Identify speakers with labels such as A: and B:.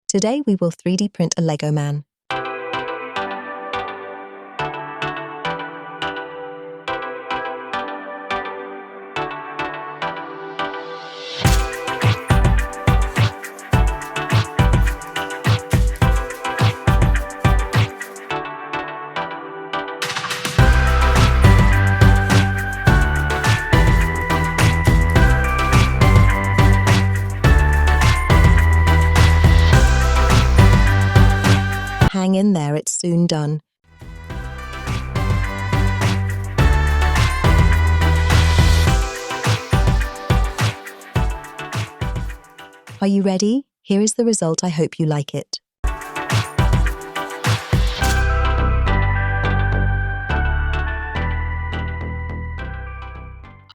A: Today we will 3D print a Lego man. Hang in there, it's soon done. Are you ready? Here is the result. I hope you like it.